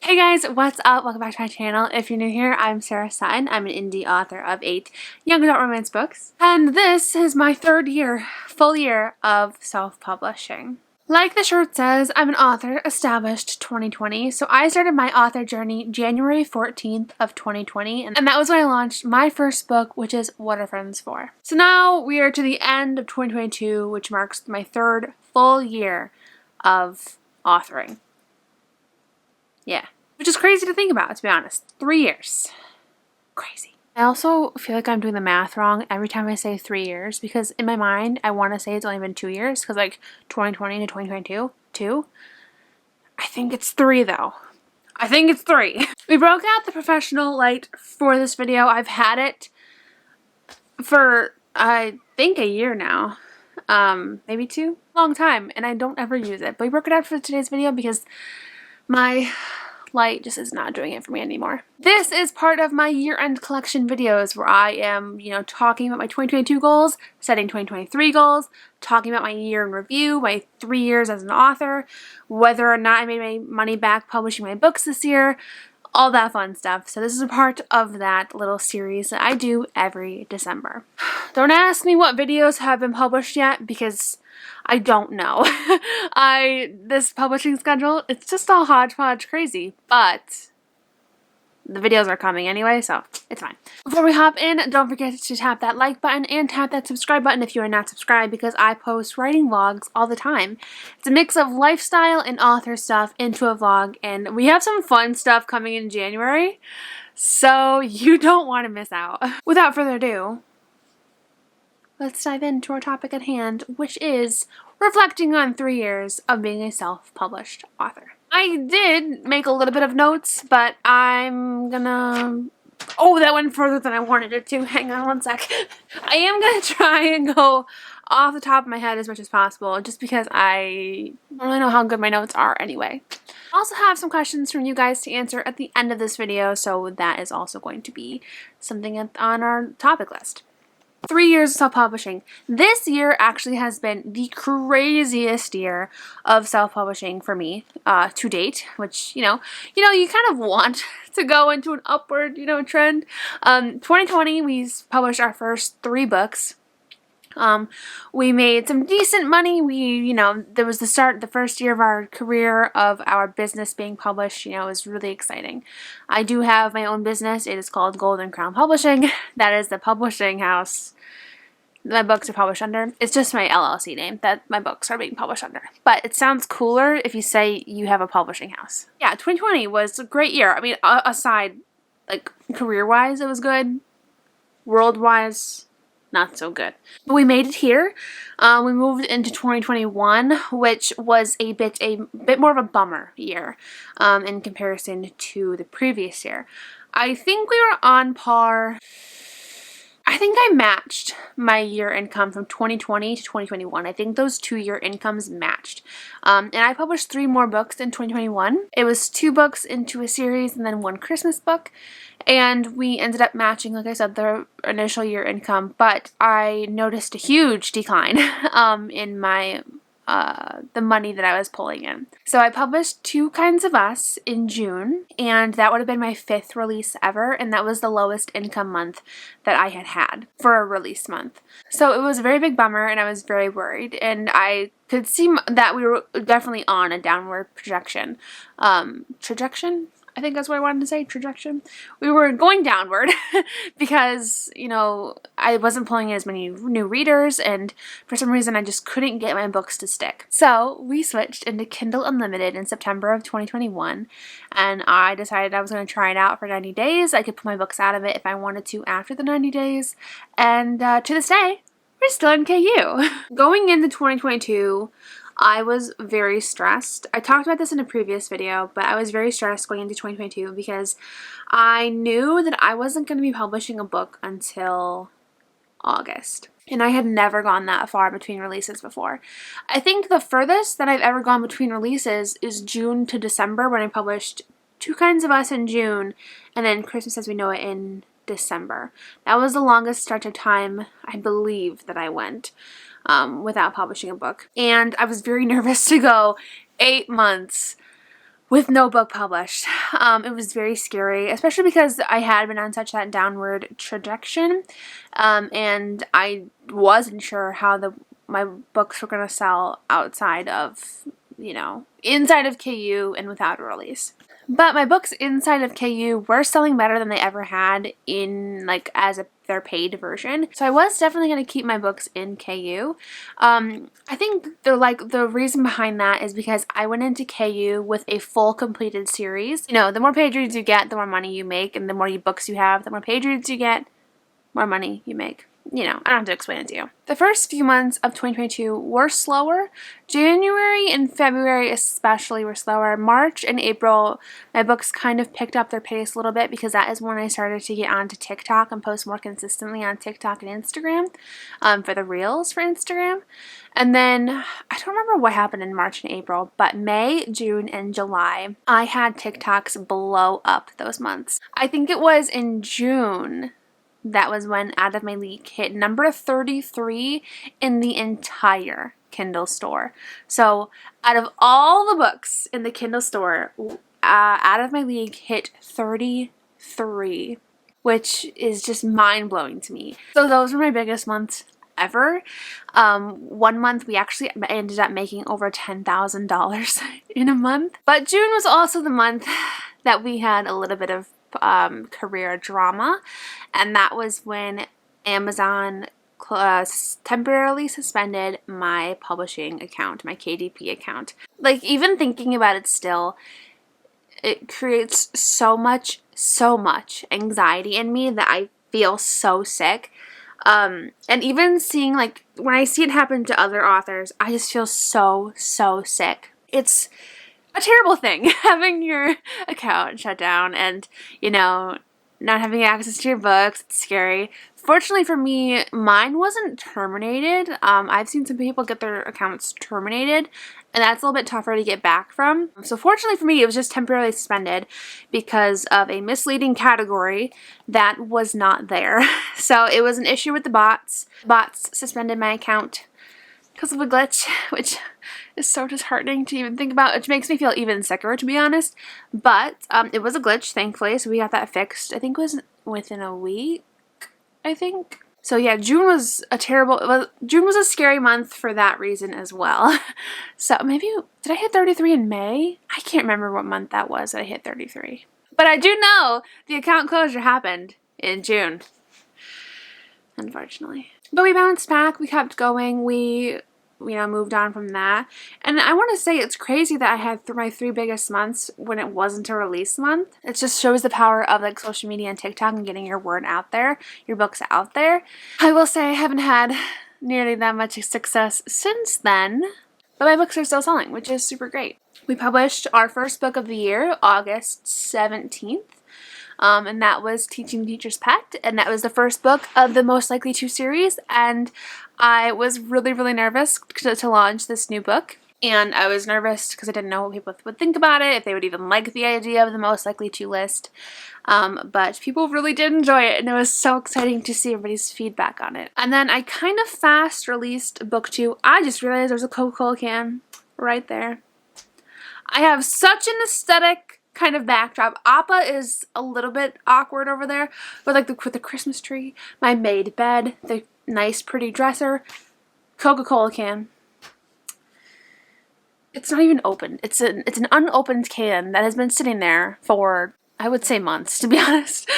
Hey guys, what's up? Welcome back to my channel. If you're new here, I'm Sarah Sutton. I'm an indie author of 8 young adult romance books. And this is my third full year of self-publishing. Like the shirt says, I'm an author established 2020. So I started my author journey January 14th of 2020. And that was when I launched my first book, which is What Are Friends For? So now we are to the end of 2022, which marks my third full year of authoring. Yeah. Which is crazy to think about, to be honest. 3 years. Crazy. I also feel like I'm doing the math wrong every time I say 3 years, because in my mind, I want to say it's only been 2 years, because like 2020 to 2022, 2. I think it's 3 though. I think it's 3. We broke out the professional light for this video. I've had it for, I think, a year now. Maybe 2. Long time, and I don't ever use it. But we broke it out for today's video because my light just is not doing it for me anymore. This is part of my year-end collection videos where I am, talking about my 2022 goals, setting 2023 goals, talking about my year in review, my 3 years as an author, whether or not I made my money back publishing my books this year, all that fun stuff. So this is a part of that little series that I do every December. Don't ask me what videos have been published yet, because I don't know. This publishing schedule, it's just all hodgepodge crazy, but the videos are coming anyway, so it's fine. Before we hop in, don't forget to tap that like button and tap that subscribe button if you are not subscribed, because I post writing vlogs all the time. It's a mix of lifestyle and author stuff into a vlog, and we have some fun stuff coming in January, so you don't want to miss out. Without further ado, let's dive into our topic at hand, which is reflecting on 3 years of being a self-published author. I did make a little bit of notes, but I'm gonna... Oh, that went further than I wanted it to. Hang on one sec. I am gonna try and go off the top of my head as much as possible, just because I don't really know how good my notes are anyway. I also have some questions from you guys to answer at the end of this video, so that is also going to be something on our topic list. 3 years of self-publishing. This year actually has been the craziest year of self-publishing for me to date, which, you kind of want to go into an upward, trend. 2020, we published our first 3 books. We made some decent money. There was the first year of our career of our business being published. It was really exciting. I do have my own business. It is called Golden Crown Publishing. That is the publishing house my books are published under. It's just my LLC name that my books are being published under. But it sounds cooler if you say you have a publishing house. Yeah, 2020 was a great year. I mean, aside, career-wise, it was good. World-wise, not so good. But we made it here. We moved into 2021, which was a bit more of a bummer year in comparison to the previous year. I think we were on par. I think I matched my year income from 2020 to 2021. I think those 2-year incomes matched. And I published 3 more books in 2021. It was 2 books into a series and then 1 Christmas book. And we ended up matching, like I said, the initial year income. But I noticed a huge decline in my the money that I was pulling in. So I published 2 Kinds of Us in June, and that would have been my 5th release ever, and that was the lowest income month that I had had for a release month. So it was a very big bummer, and I was very worried, and I could see that we were definitely on a downward projection. Trajection? I think that's what I wanted to say, trajection. We were going downward because, I wasn't pulling in as many new readers, and for some reason I just couldn't get my books to stick. So we switched into Kindle Unlimited in September of 2021, and I decided I was going to try it out for 90 days. I could pull my books out of it if I wanted to after the 90 days, and to this day, we're still in KU. Going into 2022, I was very stressed. I talked about this in a previous video, but I was very stressed going into 2022 because I knew that I wasn't going to be publishing a book until August. And I had never gone that far between releases before. I think the furthest that I've ever gone between releases is June to December, when I published 2 Kinds of Us in June and then Christmas as We Know It in December. That was the longest stretch of time, I believe, that I went without publishing a book. And I was very nervous to go 8 months with no book published. It was very scary, especially because I had been on such that downward trajectory, and I wasn't sure how my books were going to sell outside of, inside of KU and without a release. But my books inside of KU were selling better than they ever had in, as their paid version. So I was definitely going to keep my books in KU. I think the reason behind that is because I went into KU with a full completed series. The more page reads you get, the more money you make, and the more books you have, the more page reads you get, more money you make. I don't have to explain it to you. The first few months of 2022 were slower. January and February especially were slower. March and April, my books kind of picked up their pace a little bit because that is when I started to get onto TikTok and post more consistently on TikTok and Instagram for the reels for Instagram. And then, I don't remember what happened in March and April, but May, June, and July, I had TikToks blow up those months. I think it was in June that was when Out of My League hit number 33 in the entire Kindle store. So out of all the books in the Kindle store, Out of My League hit 33, which is just mind-blowing to me. So those were my biggest months ever. One month we actually ended up making over $10,000 in a month. But June was also the month that we had a little bit of career drama, and that was when Amazon temporarily suspended my publishing account, my KDP account. Even thinking about it still, it creates so much anxiety in me that I feel so sick. And even seeing, when I see it happen to other authors, I just feel so sick. It's a terrible thing having your account shut down and, not having access to your books. It's scary. Fortunately for me, mine wasn't terminated. I've seen some people get their accounts terminated, and that's a little bit tougher to get back from. So fortunately for me, it was just temporarily suspended because of a misleading category that was not there. So it was an issue with the bots. Bots suspended my account because of a glitch, which is so disheartening to even think about, which makes me feel even sicker, to be honest. But it was a glitch, thankfully, so we got that fixed. I think it was within a week, So yeah, June was a scary month for that reason as well. So maybe, did I hit 33 in May? I can't remember what month that was that I hit 33. But I do know the account closure happened in June, unfortunately. But we bounced back, we kept going, we moved on from that. And I want to say it's crazy that I had my 3 biggest months when it wasn't a release month. It just shows the power of social media and TikTok and getting your word out there, your books out there. I will say I haven't had nearly that much success since then, but my books are still selling, which is super great. We published our first book of the year, August 17th. And that was Teaching the Teacher's Pet, and that was the first book of the Most Likely To series, and I was really nervous to launch this new book, and I was nervous because I didn't know what people would think about it, if they would even like the idea of the Most Likely To list, but people really did enjoy it, and it was so exciting to see everybody's feedback on it. And then I kind of fast released book 2. I just realized there's a Coca-Cola can right there. I have such an aesthetic kind of backdrop. Appa is a little bit awkward over there, but with the Christmas tree, my made bed, the nice pretty dresser, Coca-Cola can. It's not even open. It's an unopened can that has been sitting there for, I would say, months, to be honest.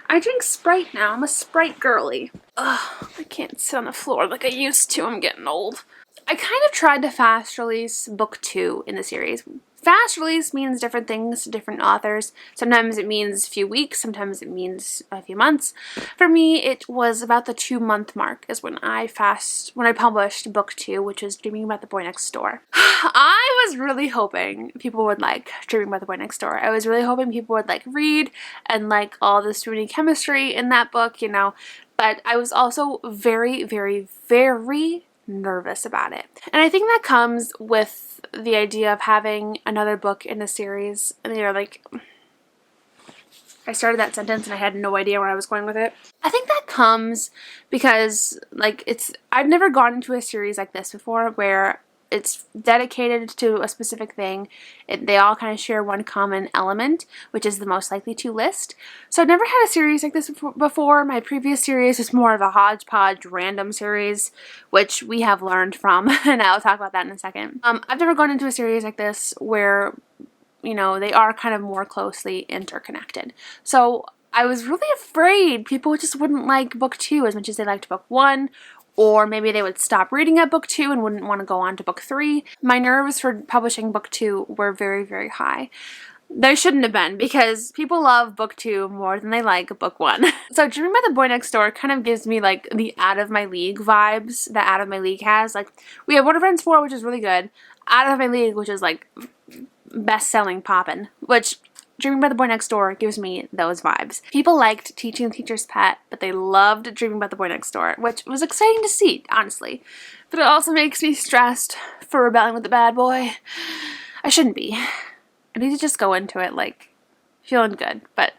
I drink Sprite now. I'm a Sprite girly. Ugh, I can't sit on the floor like I used to. I'm getting old. I kind of tried to fast release book 2 in the series. Fast release means different things to different authors. Sometimes it means a few weeks, sometimes it means a few months. For me, it was about the 2-month mark is when I published book 2, which was Dreaming About the Boy Next Door. I was really hoping people would like Dreaming About the Boy Next Door. I was really hoping people would read and all the swooning chemistry in that book, But I was also very nervous about it. And I think that comes with the idea of having another book in a series. And I started that sentence and I had no idea where I was going with it. I think that comes because I've never gone into a series like this before where it's dedicated to a specific thing. They all kind of share one common element, which is the most likely to list. So I've never had a series like this before. My previous series is more of a hodgepodge random series, which we have learned from, and I'll talk about that in a second. I've never gone into a series like this where, you know, they are kind of more closely interconnected. So I was really afraid people just wouldn't like book 2 as much as they liked book 1, or maybe they would stop reading at book 2 and wouldn't want to go on to book 3. My nerves for publishing book 2 were very, very high. They shouldn't have been, because people love book 2 more than they like book 1. So Dreaming About the Boy Next Door kind of gives me like the Out of My League vibes that Out of My League has. Like, we have What Are Friends For, which is really good. Out of My League, which is like best-selling poppin', which Dreaming About the Boy Next Door gives me those vibes. People liked Teaching the Teacher's Pet, but they loved Dreaming About the Boy Next Door, which was exciting to see, honestly. But it also makes me stressed for Rebelling with the Bad Boy. I shouldn't be. I need to just go into it like feeling good, but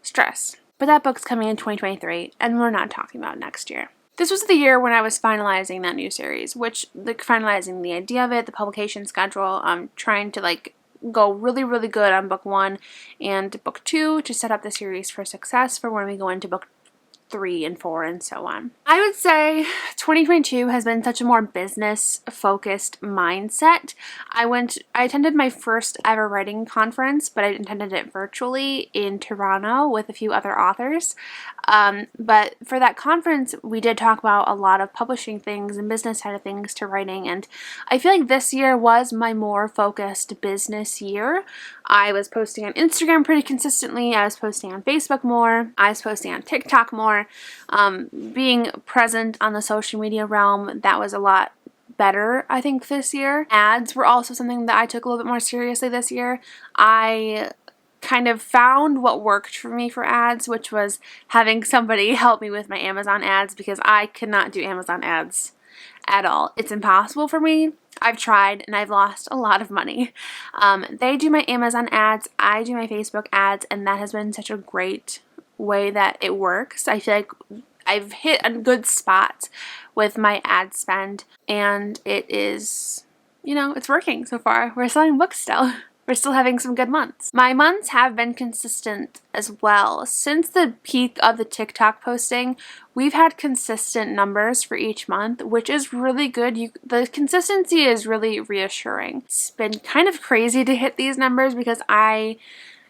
stress. But that book's coming in 2023, and we're not talking about next year. This was the year when I was finalizing that new series, which, like, finalizing the idea of it, the publication schedule, trying to, like, go really, really good on book 1 and book 2 to set up the series for success for when we go into book 3 and 4 and so on. I would say 2022 has been such a more business-focused mindset. I attended my first ever writing conference, but I attended it virtually in Toronto with a few other authors. But for that conference, we did talk about a lot of publishing things and business side of things to writing, and I feel like this year was my more focused business year. I was posting on Instagram pretty consistently. I was posting on Facebook more. I was posting on TikTok more. Being present on the social media realm, that was a lot better, I think, this year. Ads were also something that I took a little bit more seriously this year. I kind of found what worked for me for ads, which was having somebody help me with my Amazon ads, because I could not do Amazon ads at all. It's impossible for me. I've tried and I've lost a lot of money. They do my Amazon ads, I do my Facebook ads, and that has been such a great way that it works. I feel like I've hit a good spot with my ad spend, and it is, you know, it's working so far. We're selling books still. We're still having some good months. My months have been consistent as well. Since the peak of the TikTok posting, we've had consistent numbers for each month, which is really good. The consistency is really reassuring. It's been kind of crazy to hit these numbers, because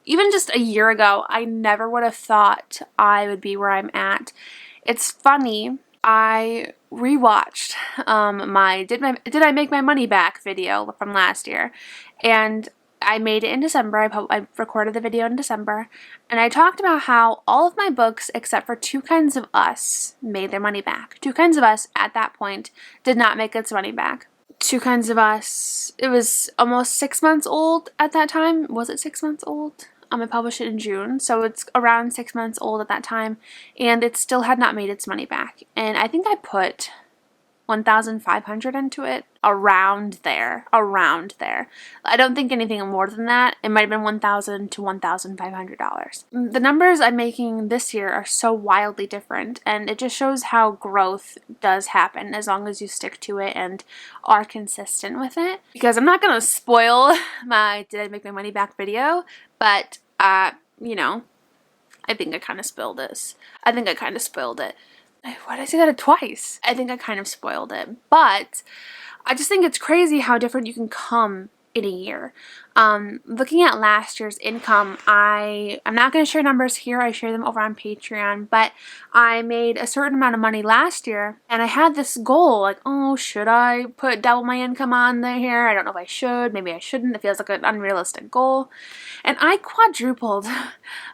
even just a year ago, I never would have thought I would be where I'm at. It's funny, I rewatched my Did I Make My Money Back video from last year, and I made it in December. I recorded the video in December, and I talked about how all of my books except for Two Kinds of Us made their money back. Two Kinds of Us at that point did not make its money back. Two Kinds of Us, it was almost 6 months old at that time. Was it 6 months old? I published it in June, so it's around 6 months old at that time, and it still had not made its money back. And I think I put $1,500 into it, around there. I don't think anything more than that. It might have been $1,000 to $1,500. The numbers I'm making this year are so wildly different, and it just shows how growth does happen as long as you stick to it and are consistent with it. Because I'm not gonna spoil my Did I Make My Money Back video, but you know, I think I kind of spoiled this. Why did I say that twice? I think I kind of spoiled it. But I just think it's crazy how different you can come in a year. Looking at last year's income, I'm not going to share numbers here. I share them over on Patreon. But I made a certain amount of money last year, and I had this goal, like, oh, should I put double my income on here? I don't know if I should. Maybe I shouldn't. It feels like an unrealistic goal. And I quadrupled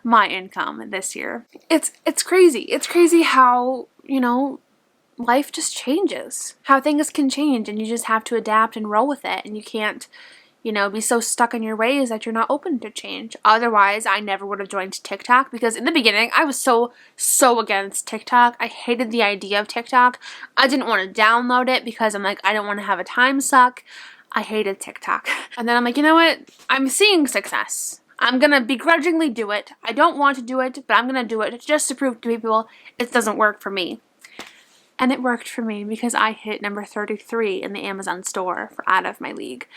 my income this year. It's crazy. It's crazy how, you know, life just changes. How things can change, and you just have to adapt and roll with it. And you can't, you know, be so stuck in your ways that you're not open to change. Otherwise, I never would have joined TikTok, because in the beginning, I was so against TikTok. I hated the idea of TikTok. I didn't want to download it because I'm like, I don't want to have a time suck. I hated TikTok. And then I'm like, you know what? I'm seeing success. I'm gonna begrudgingly do it. I don't want to do it, but I'm gonna do it just to prove to people it doesn't work for me. And it worked for me because I hit number 33 in the Amazon store for Out of My League.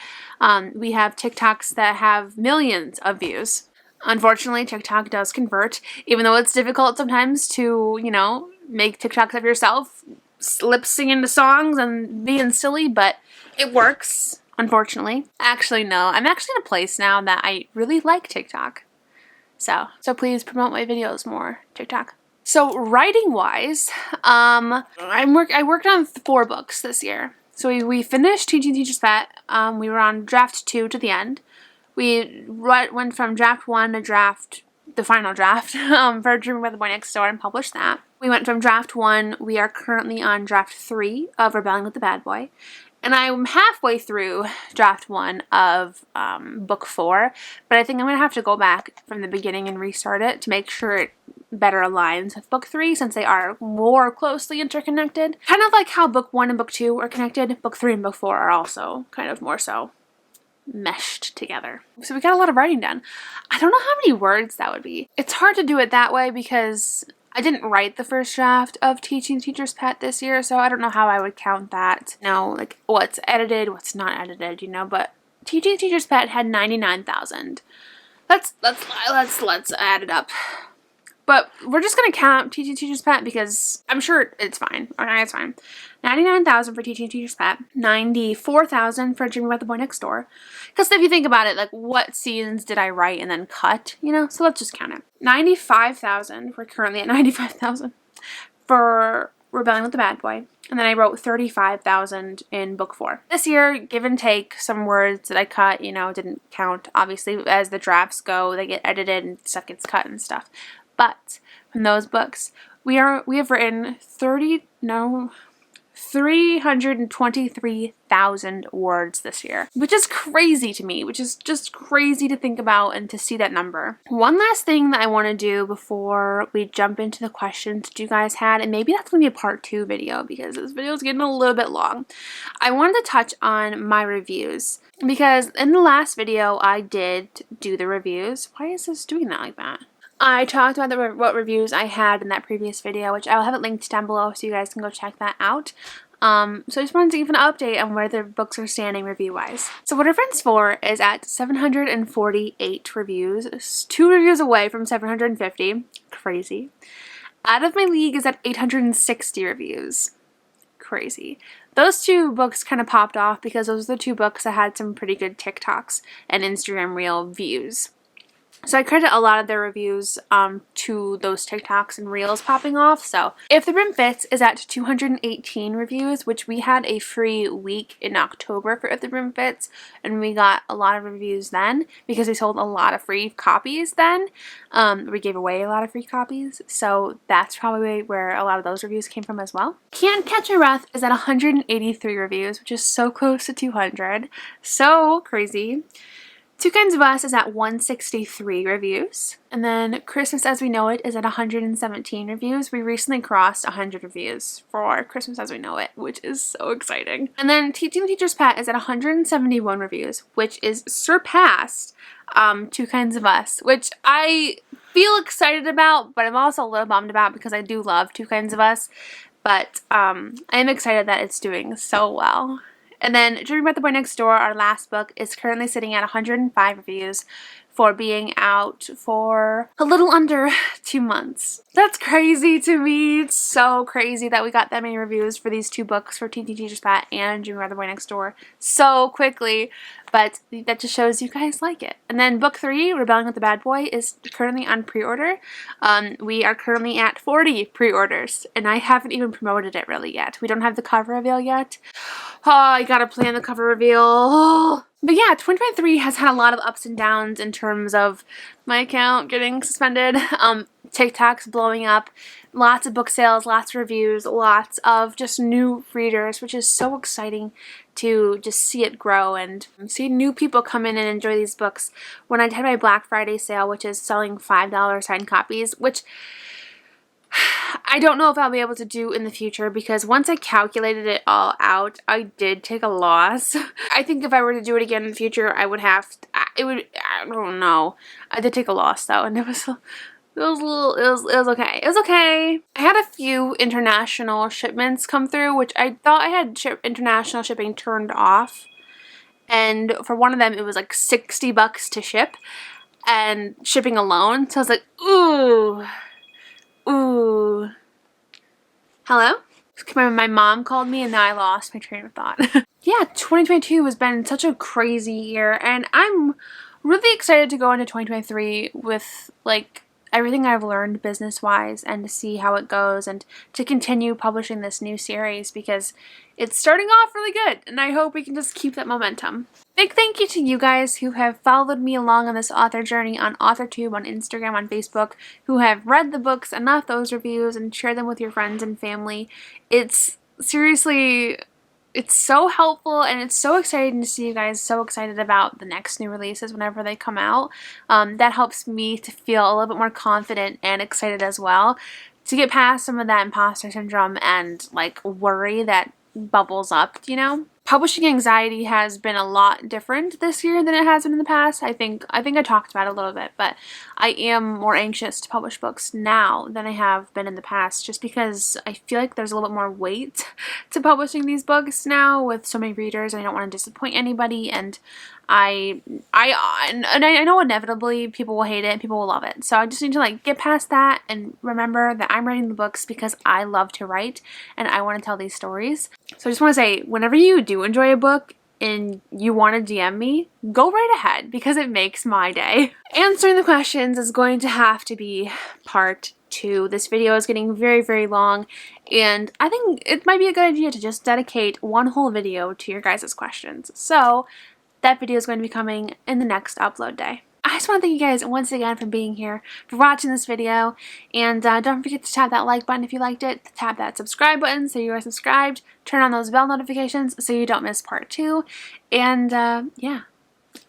We have TikToks that have millions of views. Unfortunately, TikTok does convert, even though it's difficult sometimes to, you know, make TikToks of yourself, lip singing to songs and being silly, but it works, unfortunately. Actually, no, I'm actually in a place now that I really like TikTok. So please promote my videos more, TikTok. So writing-wise, I worked on 4 books this year. So we finished Teaching Teachers Pet. We were on draft 2 to the end. We went from draft 1 to the final draft for Dreaming by the Boy Next Door and published that. We went from draft 1. We are currently on draft 3 of Rebelling with the Bad Boy. And I'm halfway through draft 1 of book 4, but I think I'm going to have to go back from the beginning and restart it to make sure it better aligns with book 3 since they are more closely interconnected. Kind of like how book 1 and book 2 are connected, book 3 and book 4 are also kind of more so meshed together. So we got a lot of writing done. I don't know how many words that would be. It's hard to do it that way because I didn't write the first draft of Teaching Teachers Pet this year, so I don't know how I would count that. You know, like what's edited, what's not edited, you know, but Teaching Teachers Pet had 99,000. Let's add it up. But we're just going to count Teaching Teachers Pet because I'm sure it's fine. Okay, it's fine. 99,000 for Teaching Teachers Pet. 94,000 for Dreaming About the Boy Next Door. Because if you think about it, like what scenes did I write and then cut, you know? So let's just count it. 95,000. We're currently at 95,000 for Rebelling with the Bad Boy. And then I wrote 35,000 in book 4. This year, give and take, some words that I cut, you know, didn't count. Obviously, as the drafts go, they get edited and stuff gets cut and stuff. But from those books, we have written 323,000 words this year, which is crazy to me, which is just crazy to think about and to see that number. One last thing that I want to do before we jump into the questions that you guys had, and maybe that's going to be a part 2 video because this video is getting a little bit long. I wanted to touch on my reviews because in the last video I did do the reviews. Why is this doing that like that? I talked about what reviews I had in that previous video, which I will have it linked down below so you guys can go check that out. So I just wanted to give an update on where the books are standing review-wise. So What Are Friends For is at 748 reviews, 2 reviews away from 750. Crazy. Out of My League is at 860 reviews. Crazy. Those 2 books kind of popped off because those are the 2 books that had some pretty good TikToks and Instagram Reel views. So I credit a lot of their reviews to those TikToks and Reels popping off. So If the Brim Fits is at 218 reviews, which we had a free week in October for If the Brim Fits, and we got a lot of reviews then because we sold a lot of free copies then. We gave away a lot of free copies, so that's probably where a lot of those reviews came from as well. Can't Catch My Breath is at 183 reviews, which is so close to 200. So crazy. Two Kinds of Us is at 163 reviews. And then Christmas As We Know It is at 117 reviews. We recently crossed 100 reviews for Christmas As We Know It, which is so exciting. And then Teaching Teachers Pet is at 171 reviews, which is surpassed Two Kinds of Us, which I feel excited about, but I'm also a little bummed about because I do love Two Kinds of Us. But I am excited that it's doing so well. And then Dreaming About the Boy Next Door, our last book, is currently sitting at 105 reviews for being out for a little under 2 months. That's crazy to me. It's so crazy that we got that many reviews for these 2 books, for Teaching Teachers Pet and Dreaming About the Boy Next Door, so quickly. But that just shows you guys like it. And then book 3, Rebelling with the Bad Boy, is currently on pre-order. We are currently at 40 pre-orders, and I haven't even promoted it really yet. We don't have the cover reveal yet. Oh, I gotta plan the cover reveal. Oh. But yeah, 2023 has had a lot of ups and downs in terms of my account getting suspended, TikToks blowing up, lots of book sales, lots of reviews, lots of just new readers, which is so exciting to just see it grow and see new people come in and enjoy these books. When I had my Black Friday sale, which is selling $5 signed copies, which I don't know if I'll be able to do in the future because once I calculated it all out, I did take a loss. I think if I were to do it again in the future, I would have to, I don't know. I did take a loss though, and it it was okay. It was okay. I had a few international shipments come through, which I thought I had international shipping turned off. And for one of them, it was like $60 to ship and shipping alone. So I was like, ooh. Hello? My mom called me and now I lost my train of thought. Yeah, 2022 has been such a crazy year, and I'm really excited to go into 2023 with like everything I've learned business-wise and to see how it goes and to continue publishing this new series because it's starting off really good and I hope we can just keep that momentum. Big thank you to you guys who have followed me along on this author journey on AuthorTube, on Instagram, on Facebook, who have read the books and left those reviews and shared them with your friends and family. It's seriously... it's so helpful and it's so exciting to see you guys so excited about the next new releases whenever they come out. That helps me to feel a little bit more confident and excited as well to get past some of that imposter syndrome and like worry that bubbles up, you know? Publishing anxiety has been a lot different this year than it has been in the past. I think I talked about it a little bit, but I am more anxious to publish books now than I have been in the past just because I feel like there's a little bit more weight to publishing these books now with so many readers and I don't want to disappoint anybody, and I know inevitably people will hate it and people will love it. So I just need to like get past that and remember that I'm writing the books because I love to write and I want to tell these stories. So I just want to say, whenever you do enjoy a book and you want to DM me, go right ahead because it makes my day. Answering the questions is going to have to be part 2. This video is getting very, very long and I think it might be a good idea to just dedicate one whole video to your guys' questions. So that video is going to be coming in the next upload day. I just want to thank you guys once again for being here, for watching this video, and don't forget to tap that like button if you liked it, tap that subscribe button so you are subscribed, turn on those bell notifications so you don't miss part 2, and yeah.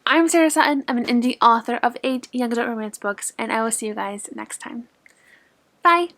I'm Sarah Sutton, I'm an indie author of 8 young adult romance books, and I will see you guys next time. Bye!